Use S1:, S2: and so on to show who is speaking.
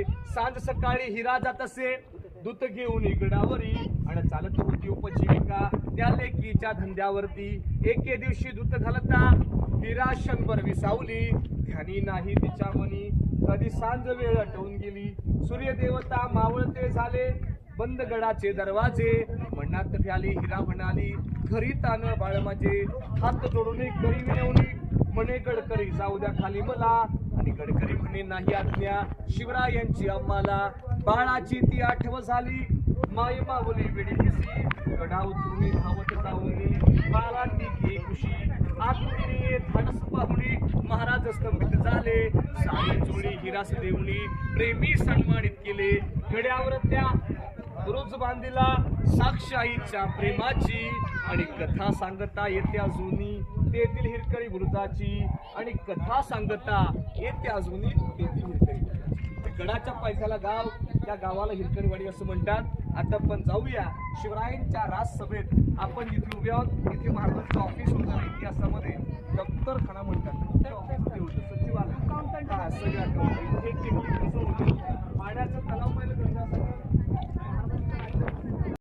S1: सांज सकाळी हिरा जात असे दूत घेऊन गडावरी आणि चालत होती उपजीविका त्या लेकीच्या धंद्यावरती. एके दिवशी दूत घालता हिरा क्षणभर विसावली, ध्यानी नाही तिच्या मनी. कधी सांज वेळ आटवून गेली, सूर्यदेवता मावळते झाले, बंद गडाचे दरवाजे. मनात भ्याली हिरा म्हणाली, घरी तान बाळ माझे. हात जोडून करी विनवणी, म्हणे गडकरी जाऊ द्या खाली मला. आणि गडकरी म्हणे नाही आज्ञा शिवरायांची आम्हाला. बाळाची ती आठव झाली, माय माऊली वेडी दिसी. गडा उतरून धावत जाऊनी, बाळा ती घे खुशी. आकृतीने धाडस पाहुणी, महाराज स्तंभित झाले. साडी चोळी हिरास देऊनी, प्रेमी सन्मानित केले. गड्यावर त्या बुरुज बांधिला, साक्षाईच्या प्रेमाची. आणि कथा सांगता येत्या जुनी तेथील हिरकणी बुरुजाची. आणि कथा सांगता येत्या जुनी तेथील हिरकणी बुरुजाची. गडाच्या पायथ्याला गाव, त्या गावाला हिरकणीवाडी असं म्हणतात. आता आपण जाऊया शिवरायांच्या राजसभेत. आपण इथे उभे आहोत. इथे महाराजांचं ऑफिस होतं इतिहासामध्ये.